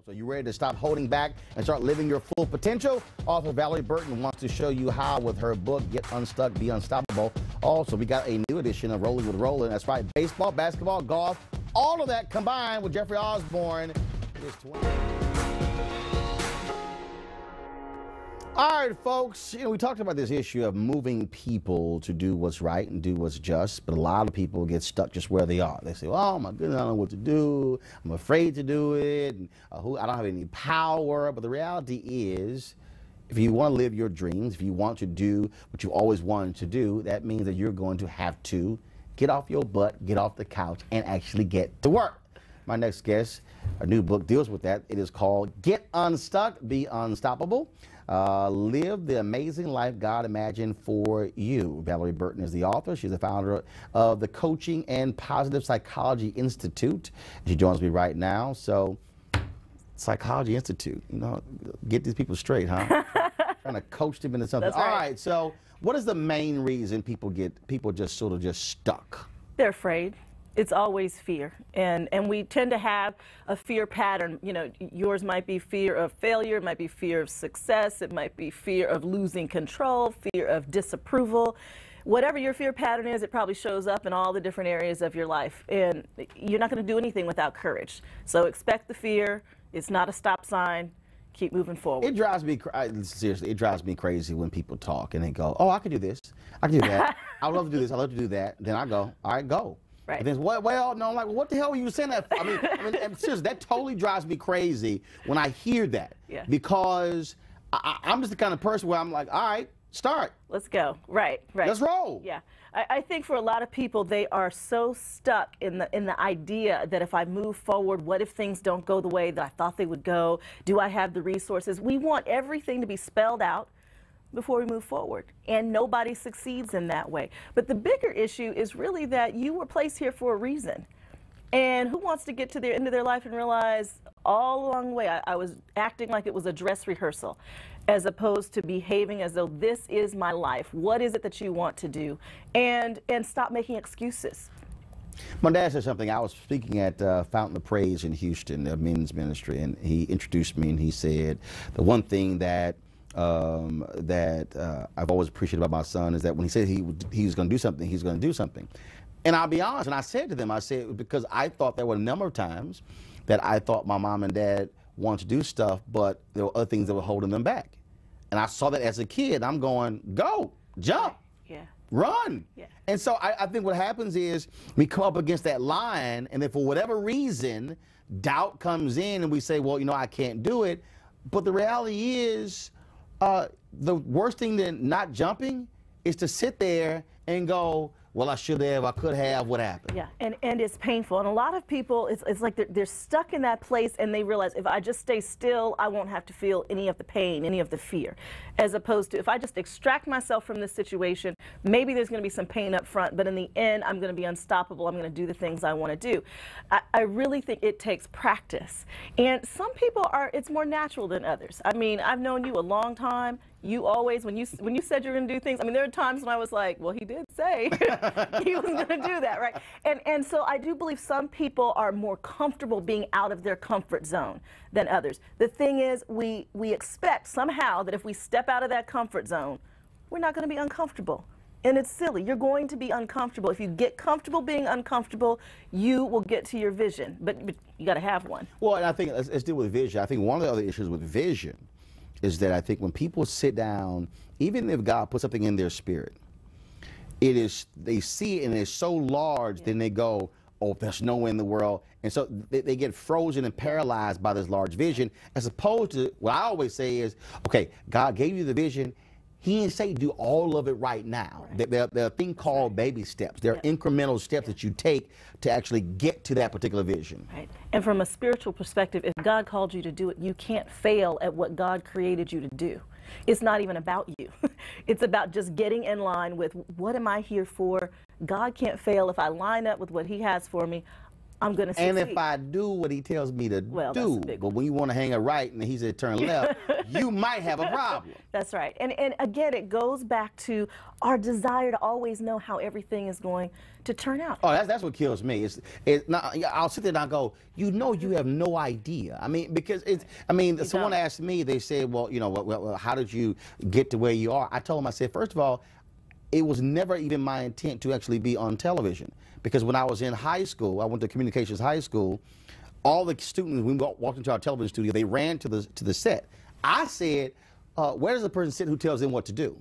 So you ready to stop holding back and start living your full potential? Author Valorie Burton wants to show you how with her book, Get Unstuck, Be Unstoppable. Also, we got a new edition of Rolling with Roland. That's right, baseball, basketball, golf, all of that combined with Jeffrey Osborne. All right, folks, we talked about this issue of moving people to do what's right and do what's just, but a lot of people get stuck just where they are. They say, oh, my goodness, I don't know what to do. I'm afraid to do it. And, I don't have any power. But the reality is, if you want to live your dreams, if you want to do what you always wanted to do, that means that you're going to have to get off your butt, get off the couch, and actually get to work. My next guest, a new book deals with that. It is called Get Unstuck, Be Unstoppable. Live the amazing life God imagined for you. Valorie Burton is the author. She's the founder of the Coaching and Positive Psychology Institute. She joins me right now. So, Psychology Institute, get these people straight, huh? Trying to coach them into something. That's right. All right, so what is the main reason people just sort of stuck? They're afraid. It's always fear, and we tend to have a fear pattern. Yours might be fear of failure, it might be fear of success, it might be fear of losing control, fear of disapproval. Whatever your fear pattern is, it probably shows up in all the different areas of your life, and you're not going to do anything without courage. So expect the fear. It's not a stop sign. Keep moving forward. It drives me seriously. It drives me crazy when people talk and they go, "Oh, I could do this. I can do that. I would love to do this. I love to do that." Then I go, "All right, go." Right. And then, well, no, I'm like, what the hell are you saying that for? I mean, seriously, that totally drives me crazy when I hear that. Yeah. Because I'm just the kind of person where I'm like, all right, start. Let's go. Right. Let's roll. Yeah. I think for a lot of people, they are so stuck in the idea that if I move forward, what if things don't go the way that I thought they would go? Do I have the resources? We want everything to be spelled out before we move forward, and nobody succeeds in that way. But the bigger issue is really that you were placed here for a reason, and who wants to get to the end of their life and realize all along the way I was acting like it was a dress rehearsal as opposed to behaving as though this is my life. What is it that you want to do? And stop making excuses. My dad said something. I was speaking at Fountain of Praise in Houston, a men's ministry, and he introduced me and he said the one thing that I've always appreciated about my son is that when he said he was going to do something, he's going to do something. And I'll be honest, and I said to them, I said, because I thought there were a number of times that I thought my mom and dad wanted to do stuff, but there were other things that were holding them back. And I saw that as a kid. I'm going, go, jump, run. Yeah. And so I think what happens is we come up against that line, and then for whatever reason, doubt comes in, and we say, well, I can't do it. But the reality is, the worst thing than not jumping is to sit there and go, well, I should have, I could have, what happened? Yeah, and it's painful. And a lot of people, it's like they're stuck in that place, and they realize if I just stay still, I won't have to feel any of the pain, any of the fear. As opposed to if I just extract myself from this situation, maybe there's going to be some pain up front, but in the end, I'm going to be unstoppable. I'm going to do the things I want to do. I really think it takes practice. And some people it's more natural than others. I mean, I've known you a long time. You always, when you said you're going to do things, I mean, there are times when I was like, well, he did say he was going to do that, right? And so I do believe some people are more comfortable being out of their comfort zone than others. The thing is, we expect somehow that if we step out of that comfort zone, we're not going to be uncomfortable. And it's silly. You're going to be uncomfortable. If you get comfortable being uncomfortable, you will get to your vision. But you got to have one. Well, and I think let's deal with vision. I think one of the other issues with vision is that I think when people sit down, even if God puts something in their spirit, they see it and it's so large, then they go, oh, there's no way in the world. And so they get frozen and paralyzed by this large vision, as opposed to what I always say is, okay, God gave you the vision. He didn't say do all of it right now. Right. There are a thing called baby steps. There are incremental steps that you take to actually get to that particular vision. Right. And from a spiritual perspective, if God called you to do it, you can't fail at what God created you to do. It's not even about you. It's about just getting in line with what am I here for? God can't fail. If I line up with what He has for me, I'm going to succeed. And if I do what he tells me to Well, do, that's a big but when you want to hang a right and he said turn left, you might have a problem. That's right. And again, it goes back to our desire to always know how everything is going to turn out. Oh, that's what kills me. It's not, I'll sit there and I'll go, you have no idea. I mean, because someone asked me, they said, well, well, how did you get to where you are? I told them, I said, first of all, it was never even my intent to actually be on television. Because when I was in high school, I went to communications high school, all the students, when we walked into our television studio, they ran to the set. I said, where does the person sit who tells them what to do?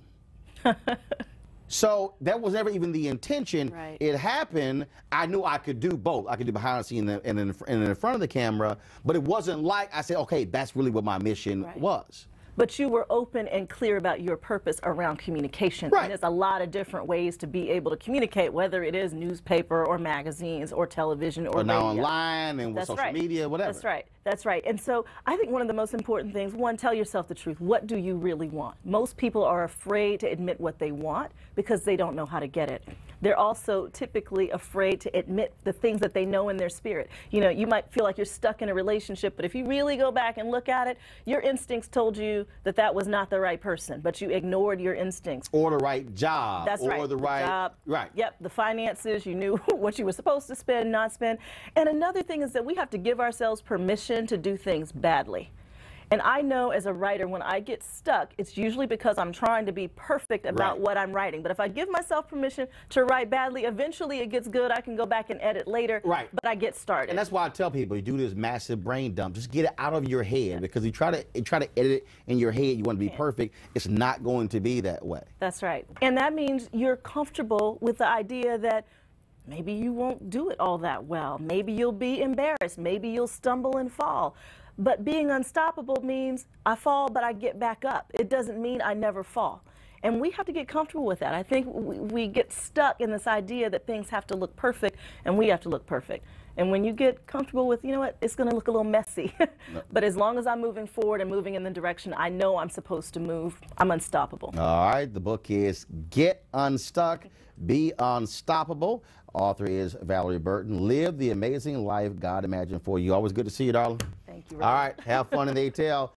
So that was never even the intention. Right. It happened. I knew I could do both. I could do behind the scenes and in front of the camera, but it wasn't like I said, okay, that's really what my mission was. But you were open and clear about your purpose around communication. Right. And there's a lot of different ways to be able to communicate, whether it is newspaper or magazines or television or radio. Now online and with social media, whatever. That's right. That's right. And so I think one of the most important things, one, tell yourself the truth. What do you really want? Most people are afraid to admit what they want because they don't know how to get it. They're also typically afraid to admit the things that they know in their spirit. You know, you might feel like you're stuck in a relationship, but if you really go back and look at it, your instincts told you that that was not the right person, but you ignored your instincts. Or the right job. That's right. Or the right job. Right. Yep. The finances, you knew what you were supposed to spend, not spend. And another thing is that we have to give ourselves permission to do things badly. And I know as a writer, when I get stuck, it's usually because I'm trying to be perfect about what I'm writing. But if I give myself permission to write badly, eventually it gets good. I can go back and edit later. Right. But I get started. And that's why I tell people, you do this massive brain dump. Just get it out of your head, because you try to edit it in your head. You want to be perfect. It's not going to be that way. That's right. And that means you're comfortable with the idea that maybe you won't do it all that well. Maybe you'll be embarrassed. Maybe you'll stumble and fall. But being unstoppable means I fall, but I get back up. It doesn't mean I never fall. And we have to get comfortable with that. I think we get stuck in this idea that things have to look perfect and we have to look perfect. And when you get comfortable with, you know what, it's going to look a little messy. But as long as I'm moving forward and moving in the direction I know I'm supposed to move, I'm unstoppable. All right. The book is Get Unstuck, Be Unstoppable. Author is Valorie Burton. Live the amazing life God imagined for you. Always good to see you, darling. Thank you, Roland. All right. Have fun in the ATL.